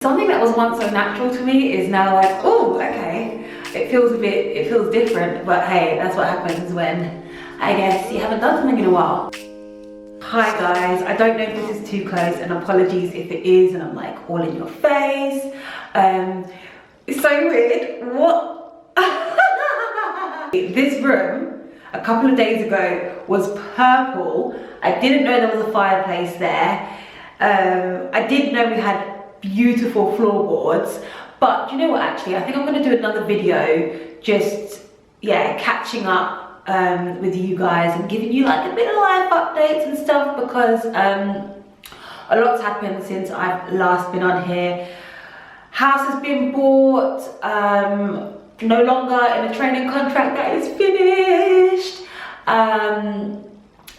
Something that was once so natural to me is now like, oh, okay. It feels different, but hey, that's what happens when I guess you haven't done something in a while. Hi guys, I don't know if this is too close, and apologies if it is and I'm like all in your face. It's so weird. What? This room a couple of days ago was purple. I didn't know there was a fireplace there. I did know we had beautiful floorboards, but you know what, actually I think I'm going to do another video just catching up with you guys and giving you like a bit of life updates and stuff, because a lot's happened since I've last been on here. House has been bought, no longer in a training contract that is finished,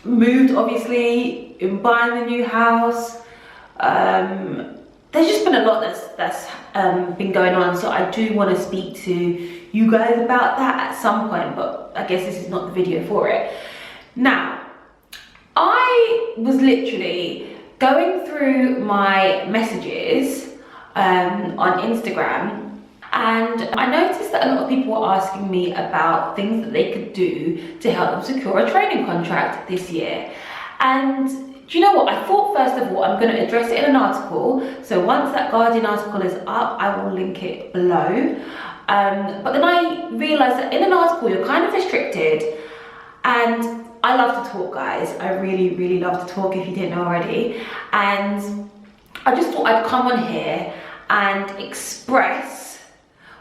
moved obviously in buying the new house. There's just been a lot that's been going on, so I do want to speak to you guys about that at some point, but I guess this is not the video for it. Now, I was literally going through my messages on Instagram, and I noticed that a lot of people were asking me about things that they could do to help them secure a training contract this year. And do you know what? I thought first of all I'm going to address it in an article. So once that Guardian article is up, I will link it below. But then I realised that in an article you're kind of restricted, and I love to talk, guys. I really, really love to talk, if you didn't know already. And I just thought I'd come on here and express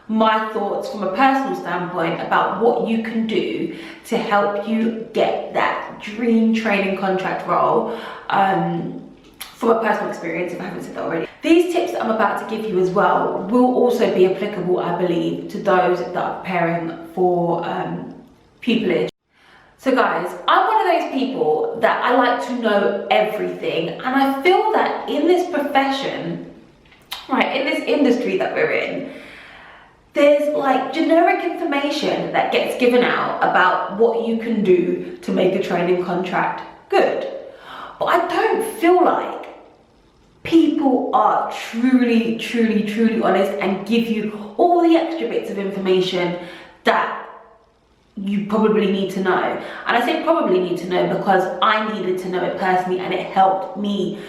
my thoughts from a personal standpoint about what you can do to help you get that dream training contract role, from a personal experience, if I haven't said that already. These tips that I'm about to give you as well will also be applicable, I believe, to those that are preparing for pupillage. So guys, I'm one of those people that I like to know everything, and I feel that in this profession, right, in this industry that we're in, there's like generic information that gets given out about what you can do to make a training contract good. But I don't feel like people are truly honest and give you all the extra bits of information that you probably need to know. And I say probably need to know because I needed to know it personally, and it helped me.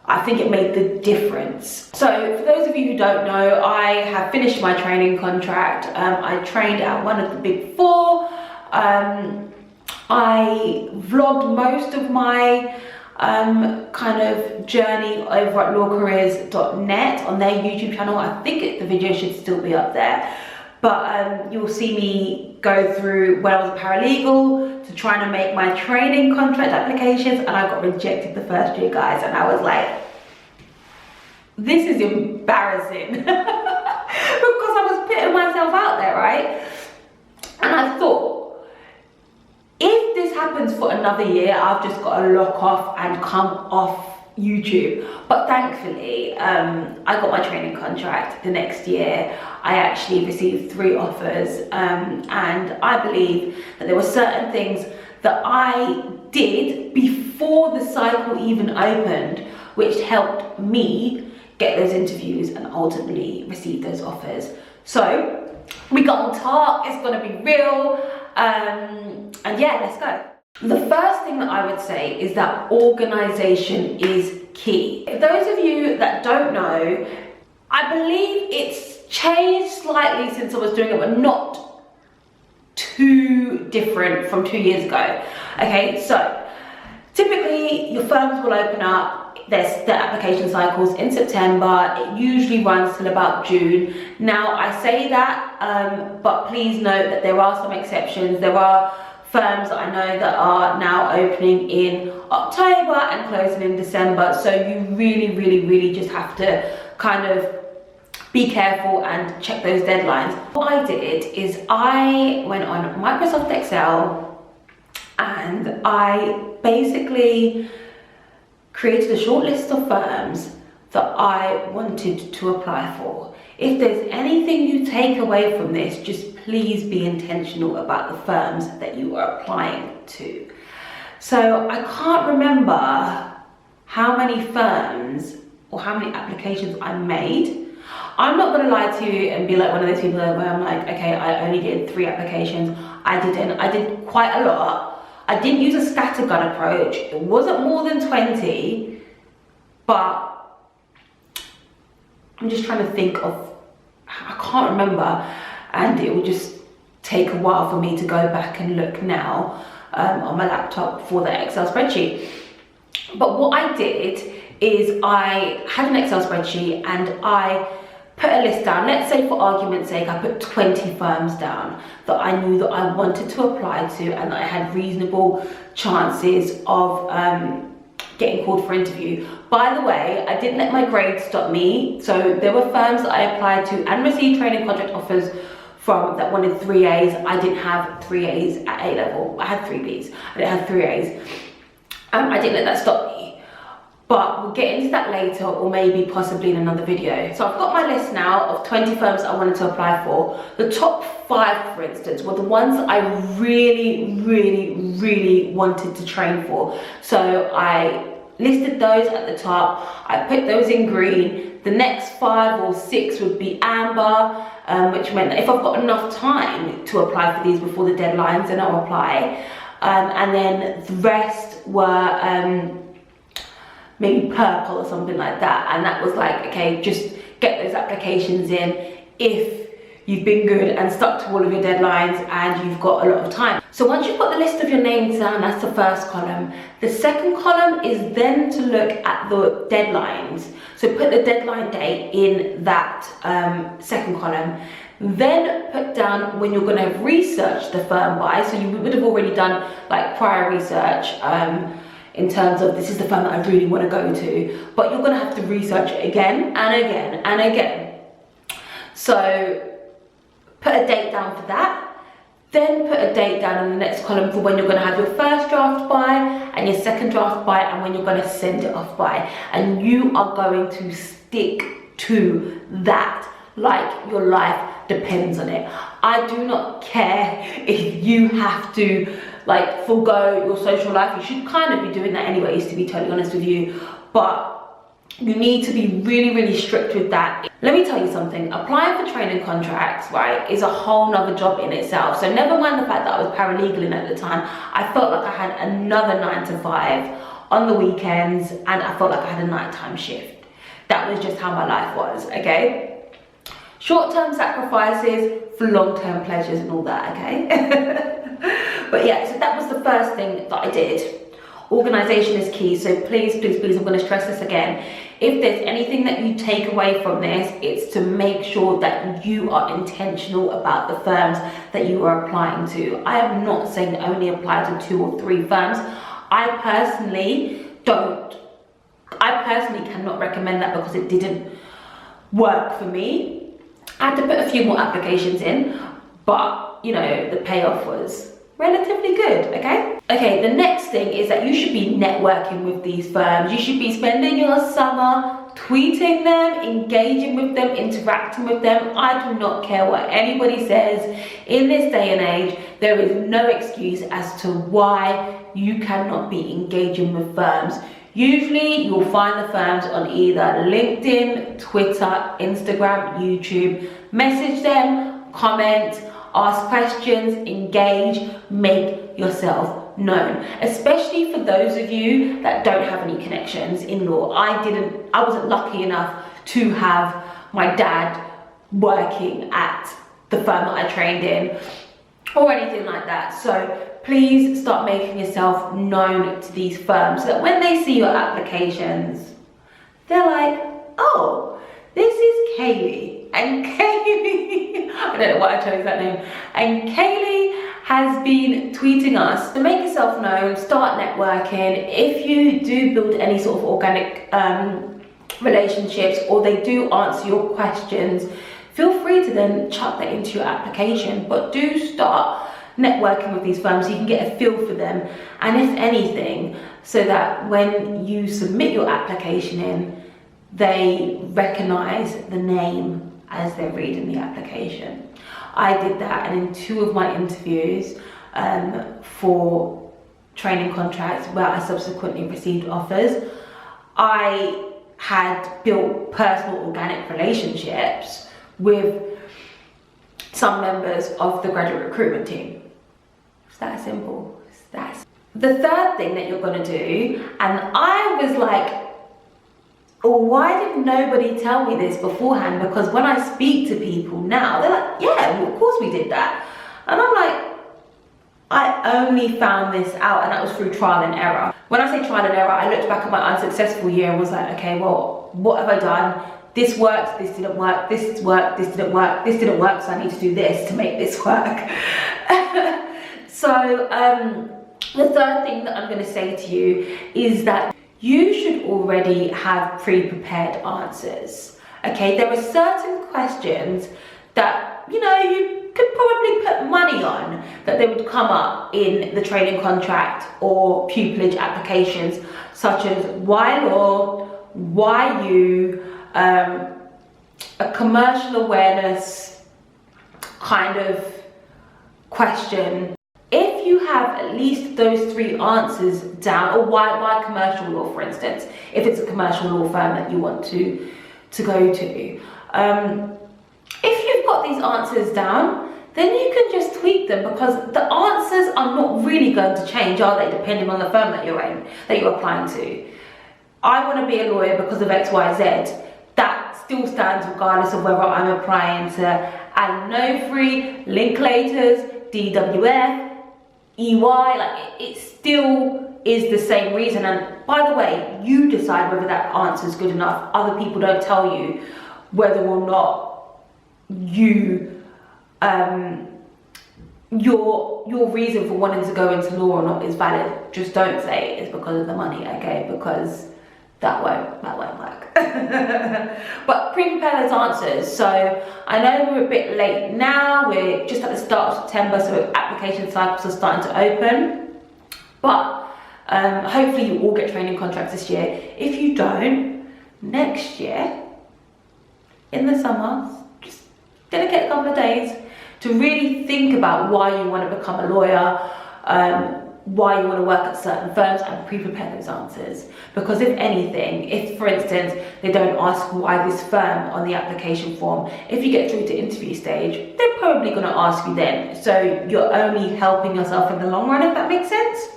I think it made the difference. So for those of you who don't know, I have finished my training contract. I trained at one of the big four. I vlogged most of my kind of journey over at lawcareers.net on their YouTube channel. I think the video should still be up there. But you'll see me go through when I was a paralegal to trying to make my training contract applications, and I got rejected the first year, guys, and I was like, this is embarrassing. Because I was putting myself out there, right? And I thought, if this happens for another year, I've just got to lock off and come off YouTube. But thankfully, I got my training contract the next year. I actually received 3 offers, and I believe that there were certain things that I did before the cycle even opened, which helped me get those interviews and ultimately receive those offers. So we got on top, it's gonna be real, and yeah, let's go. The first thing that I would say is that organization is key. For those of you that don't know, I believe it's changed slightly since I was doing it, but not too different from 2 years ago. Okay, so typically your firms will open up, there's the application cycles in September. It usually runs till about June. Now I say that, but please note that there are some exceptions. There are firms that I know that are now opening in October and closing in December. So you really just have to kind of be careful and check those deadlines. What I did is I went on Microsoft Excel and I basically created a short list of firms that I wanted to apply for. If there's anything you take away from this, just please be intentional about the firms that you are applying to. So I can't remember how many firms or how many applications I made, I'm not gonna lie to you and be like one of those people where I'm like, okay, I only did 3 applications. I didn't. I did quite a lot. I didn't use a scattergun approach. It wasn't more than 20, but I'm just trying to think of, I can't remember, and it will just take a while for me to go back and look now on my laptop for the Excel spreadsheet. But what I did is I had an Excel spreadsheet and I put a list down. Let's say for argument's sake, I put 20 firms down that I knew that I wanted to apply to and that I had reasonable chances of getting called for interview. By the way, I didn't let my grades stop me. So there were firms that I applied to and received training contract offers from that wanted 3 A's. I didn't have 3 A's at A level. I had 3 B's. I didn't have 3 A's. I didn't let that stop me. But we'll get into that later, or maybe possibly in another video. So I've got my list now of 20 firms I wanted to apply for. The top 5, for instance, were the ones that I really wanted to train for. So I listed those at the top. I put those in green. The next 5 or 6 would be amber, which meant that if I've got enough time to apply for these before the deadlines, then I'll apply. And then the rest were maybe purple or something like that, and that was like, okay, just get those applications in if you've been good and stuck to all of your deadlines and you've got a lot of time. So once you've got the list of your names down, that's the first column. The second column is then to look at the deadlines. So put the deadline date in that second column. Then put down when you're going to have researched the firm by. So you would have already done like prior research in terms of this is the firm that I really want to go to, but you're going to have to research it again and again and again. So put a date down for that. Then put a date down in the next column for when you're going to have your first draft by and your second draft by and when you're going to send it off by. And you are going to stick to that like your life depends on it. I do not care if you have to like forego your social life. You should kind of be doing that anyways, to be totally honest with you, but you need to be really strict with that. Let me tell you something, applying for training contracts, right, is a whole nother job in itself. So never mind the fact that I was paralegaling at the time, I felt like I had another 9 to 5 on the weekends, and I felt like I had a nighttime shift. That was just how my life was, okay? Short-term sacrifices for long-term pleasures and all that, okay? But yeah, so that was the first thing that I did. Organisation is key, so please, I'm going to stress this again. If there's anything that you take away from this, it's to make sure that you are intentional about the firms that you are applying to. I am not saying only apply to 2 or 3 firms. I personally cannot recommend that because it didn't work for me. I had to put a few more applications in, but you know, the payoff was relatively good, okay? Okay, the next thing is that you should be networking with these firms. You should be spending your summer tweeting them, engaging with them, interacting with them. I do not care what anybody says. In this day and age, there is no excuse as to why you cannot be engaging with firms. Usually you'll find the firms on either LinkedIn, Twitter, Instagram, YouTube. Message them, comment, ask questions, engage, make yourself known. Especially for those of you that don't have any connections in law. I wasn't lucky enough to have my dad working at the firm that I trained in or anything like that. So please start making yourself known to these firms so that when they see your applications, they're like, oh, this is Kaylee. And Kaylee, I don't know why I chose that name. And Kaylee has been tweeting us. To make yourself known, start networking. If you do build any sort of organic relationships or they do answer your questions, feel free to then chuck that into your application. But do start networking with these firms so you can get a feel for them. And if anything, so that when you submit your application in, they recognize the name as they're reading the application. I did that, and in 2 of my interviews for training contracts where I subsequently received offers, I had built personal organic relationships with some members of the graduate recruitment team. It's that simple. It's that simple. The third thing that you're going to do, and I was like, oh, why did nobody tell me this beforehand? Because when I speak to people now, they're like, yeah, well, of course we did that. And I'm like, I only found this out, and that was through trial and error. When I say trial and error, I looked back at my unsuccessful year and was like, okay, well, what have I done? This worked, this didn't work, this worked, this didn't work, this didn't work, so I need to do this to make this work. So the third thing that I'm going to say to you is that you should already have pre-prepared answers. Okay, there are certain questions that, you know, you could probably put money on that they would come up in the training contract or pupillage applications, such as why law, why you, a commercial awareness kind of question. If you have at least those 3 answers down, or why commercial law, for instance, if it's a commercial law firm that you want to go to, if you've got these answers down, then you can just tweak them, because the answers are not really going to change, are they, depending on the firm that you're in, that you're applying to. I want to be a lawyer because of XYZ. That still stands regardless of whether I'm applying to Alan Nofree, Linklaters, DWF, EY, like it still is the same reason. And by the way, you decide whether that answer is good enough. Other people don't tell you whether or not you your reason for wanting to go into law or not is valid. Just don't say it's because of the money, okay? Because that won't work. But pre-prepare those answers. So I know we're a bit late now, we're just at the start of September, so application cycles are starting to open, but hopefully you all get training contracts this year. If you don't, next year in the summer, just dedicate a couple of days to really think about why you want to become a lawyer, why you want to work at certain firms, and pre-prepare those answers. Because if anything, if for instance they don't ask why this firm on the application form, if you get through to interview stage, they're probably going to ask you then. So you're only helping yourself in the long run, if that makes sense.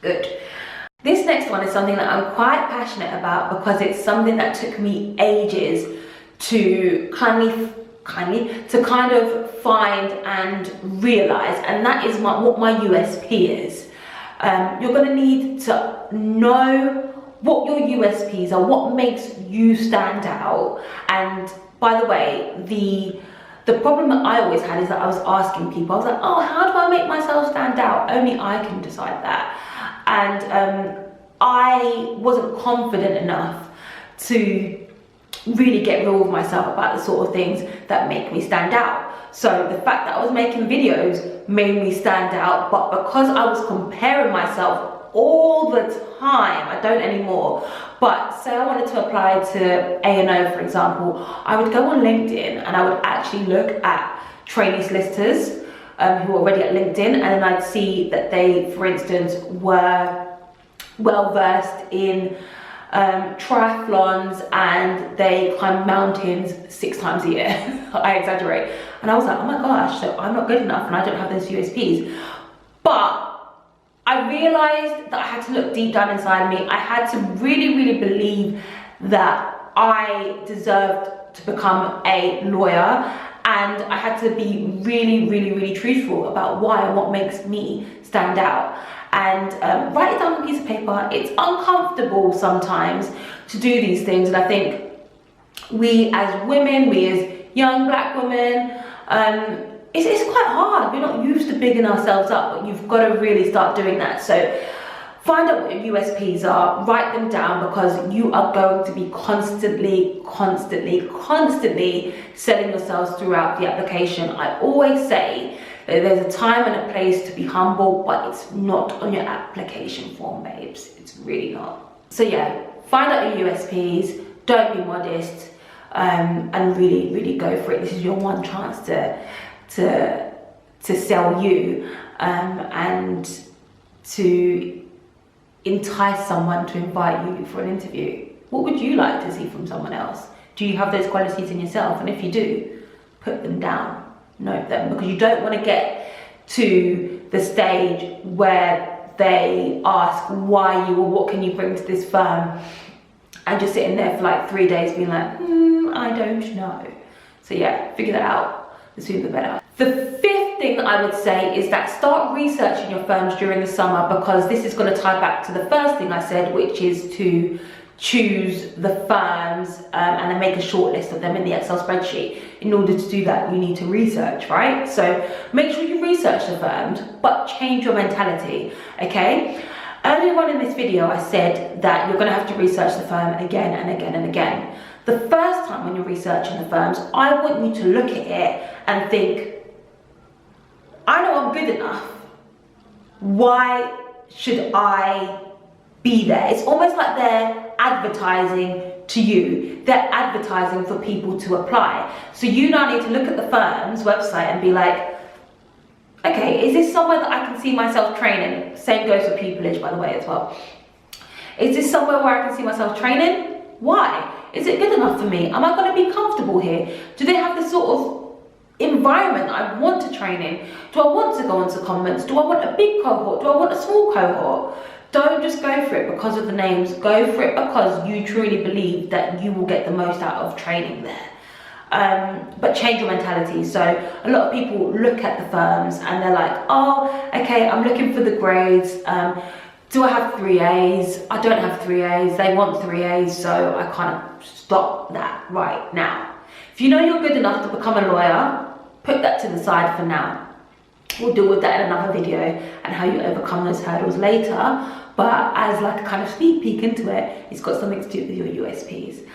Good. This next one is something that I'm quite passionate about, because it's something that took me ages to kind of find and realize, and that is what my USP is. You're going to need to know what your USPs are, what makes you stand out. And by the way, the problem that I always had is that I was asking people, I was like, oh, how do I make myself stand out? Only I can decide that. And I wasn't confident enough to really get real with myself about the sort of things that make me stand out. So the fact that I was making videos made me stand out, but because I was comparing myself all the time, I don't anymore, but say I wanted to apply to A&O, for example, I would go on LinkedIn and I would actually look at trainee solicitors who are already at LinkedIn, and then I'd see that they, for instance, were well versed in triathlons, and they climb mountains 6 times a year. I exaggerate. And I was like, oh my gosh, so I'm not good enough and I don't have those USPs. But I realized that I had to look deep down inside me. I had to really believe that I deserved to become a lawyer, and I had to be really truthful about why and what makes me stand out. And write it down on a piece of paper. It's uncomfortable sometimes to do these things, and I think we as women, we as young black women, it's quite hard. We're not used to bigging ourselves up, but you've got to really start doing that. So find out what your USPs are, write them down, because you are going to be constantly selling yourselves throughout the application. I always say that there's a time and a place to be humble, but it's not on your application form, babes. It's really not. So yeah, find out your USPs, don't be modest, and really go for it. This is your one chance to sell you, and to entice someone to invite you for an interview. What would you like to see from someone else? Do you have those qualities in yourself? And if you do, put them down, note them, because you don't want to get to the stage where they ask why you or what can you bring to this firm, and just sitting there for like 3 days being like, I don't know. So yeah, figure that out, the sooner the better. The fifth thing that I would say is that start researching your firms during the summer, because this is going to tie back to the first thing I said, which is to choose the firms and then make a short list of them in the Excel spreadsheet. In order to do that, you need to research, right? So make sure you research the firms, but change your mentality, okay? Earlier on in this video, I said that you're going to have to research the firm again and again and again. The first time when you're researching the firms, I want you to look at it and think, I know I'm good enough. Why should I be there? It's almost like they're advertising to you. They're advertising for people to apply. So you now need to look at the firm's website and be like, okay, is this somewhere that I can see myself training? Same goes for pupillage, by the way, as well. Is this somewhere where I can see myself training? Why? Is it good enough for me? Am I going to be comfortable here? Do they have the sort of environment that I want to train in? Do I want to go on secondments? Do I want a big cohort? Do I want a small cohort? Don't just go for it because of the names. Go for it because you truly believe that you will get the most out of training there. But change your mentality. So a lot of people look at the firms and they're like, oh, okay, I'm looking for the grades. Do I have 3As? I don't have 3As. They want 3As, so I kind of stop that right now. If you know you're good enough to become a lawyer, put that to the side for now. We'll deal with that in another video and how you overcome those hurdles later. But as like a kind of sneak peek into it, it's got something to do with your USPs.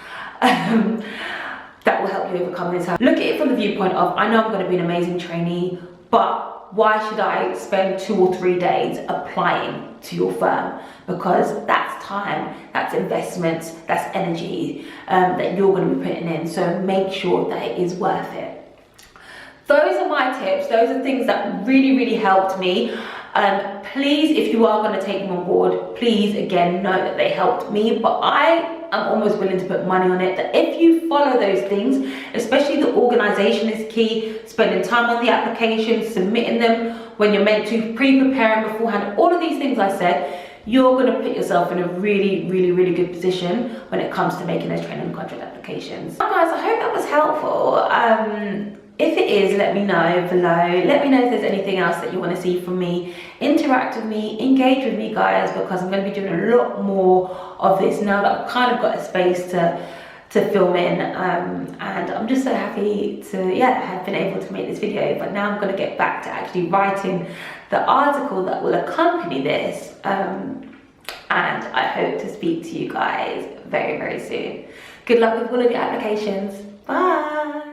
That will help you overcome this. Look at it from the viewpoint of, I know I'm going to be an amazing trainee, but why should I spend 2 or 3 days applying to your firm? Because that's time, that's investments, that's energy that you're going to be putting in. So make sure that it is worth it. Those are my tips. Those are things that really, really helped me. Please, if you are going to take them on board, please, again, know that they helped me. But I am almost willing to put money on it that if you follow those things, especially the organization is key, spending time on the application, submitting them when you're meant to, pre-preparing beforehand, all of these things I said, you're going to put yourself in a really, really, really good position when it comes to making those training contract applications. Well, guys, I hope that was helpful. If it is, let me know below. Let me know if there's anything else that you want to see from me. Interact with me, engage with me, guys, because I'm going to be doing a lot more of this now that I've kind of got a space to film in. And I'm just so happy to, have been able to make this video. But now I'm going to get back to actually writing the article that will accompany this. And I hope to speak to you guys very, very soon. Good luck with all of your applications. Bye.